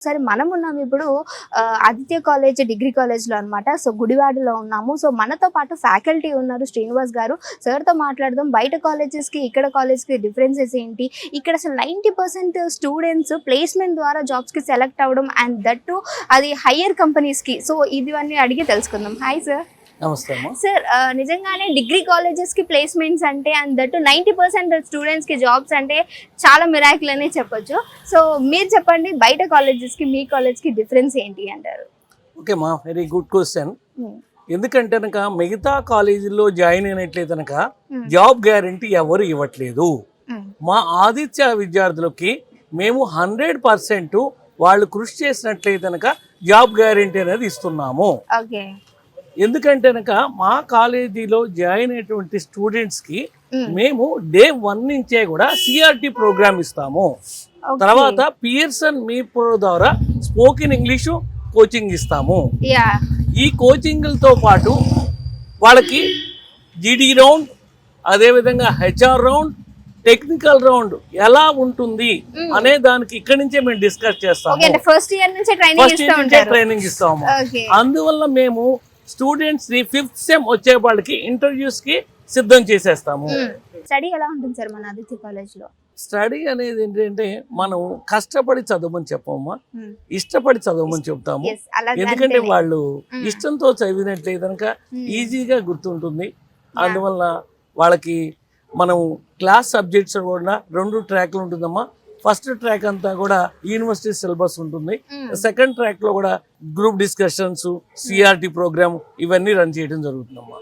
సరే మనం ఉన్నాము ఇప్పుడు ఆదిత్య కాలేజ్ డిగ్రీ కాలేజ్లో అనమాట. సో గుడివాడలో ఉన్నాము. సో మనతో పాటు ఫ్యాకల్టీ ఉన్నారు శ్రీనివాస్ గారు. సార్తో మాట్లాడదాం బయట కాలేజెస్కి ఇక్కడ కాలేజ్కి డిఫరెన్సెస్ ఏంటి, ఇక్కడ అసలు 90% స్టూడెంట్స్ ప్లేస్మెంట్ ద్వారా జాబ్స్కి సెలెక్ట్ అవ్వడం అండ్ దట్ టు అది హయ్యర్ కంపెనీస్కి. సో ఇవన్నీ అడిగి తెలుసుకుందాం. Hi sir. నమస్తే అమ్మా. సార్ నిజంగానే డిగ్రీ కాలేజెస్కి ప్లేస్మెంట్స్ అంటే అండ్ దట్ 90% స్టూడెంట్స్కి జాబ్స్ అంటే చాలా మిరాకిల్ అనే చెప్పొచ్చు. సో మీరు చెప్పండి బయట కాలేజెస్కి మీ కాలేజ్కి డిఫరెన్స్ ఏంటి అంటారు? ఓకే మా వెరీ గుడ్ క్వశ్చన్. ఎందుకంటే కనుక మిగతా కాలేజీల్లో జాయిన్ అయినట్లయితే కనుక జాబ్ గ్యారంటీ ఎవరు ఇవ్వట్లేదు. మా ఆదిత్య విద్యార్థులకి మేము 100% వాళ్ళు కృషి చేసినట్లయితే కనుక జాబ్ గ్యారంటీ అనేది ఇస్తున్నాము. ఓకే. ఎందుకంటే కనుక మా కాలేజీలో జాయిన్ అయినటువంటి స్టూడెంట్స్కి మేము డే 1 నుంచే కూడా సిఆర్టీ ప్రోగ్రామ్ ఇస్తాము. తర్వాత పియర్సన్ మీ ప్రో ద్వారా స్పోకెన్ ఇంగ్లీషు కోచింగ్ ఇస్తాము. ఈ కోచింగ్లతో పాటు వాళ్ళకి జీడీ రౌండ్, అదేవిధంగా హెచ్ఆర్ రౌండ్, టెక్నికల్ రౌండ్ ఎలా ఉంటుంది అనే దానికి ఇక్కడి నుంచే మేము డిస్కస్ చేస్తాము. ఫస్ట్ ఇయర్ నుంచే ట్రైనింగ్ ఇస్తాము. అందువల్ల మేము స్టూడెంట్స్ ని 5th సెమ్ వచ్చే వాళ్ళకి ఇంటర్వ్యూస్ కి సిద్ధం చేసేస్తాము. స్టడీ ఎలా ఉంటుంది సార్ మన ఆదిత్య కాలేజ్ లో? స్టడీ అనేది ఏంటంటే మనం కష్టపడి చదవమని చెప్పమ్మా, ఇష్టపడి చదవమని చెప్తాము. ఎందుకంటే వాళ్ళు ఇష్టంతో చదివినట్లయితే కనుక ఈజీగా గుర్తుంటుంది. అందువల్ల వాళ్ళకి మనం క్లాస్ సబ్జెక్ట్స్ కూడా 2 ట్రాక్లు ఉంటుందమ్మా. ఫస్ట్ ట్రాక్ అంతా కూడా యూనివర్సిటీ సిలబస్ ఉంటుంది. సెకండ్ ట్రాక్ లో కూడా గ్రూప్ డిస్కషన్స్, సిఆర్టీ ప్రోగ్రామ్ ఇవన్నీ రన్ చేయడం జరుగుతుందమ్మా.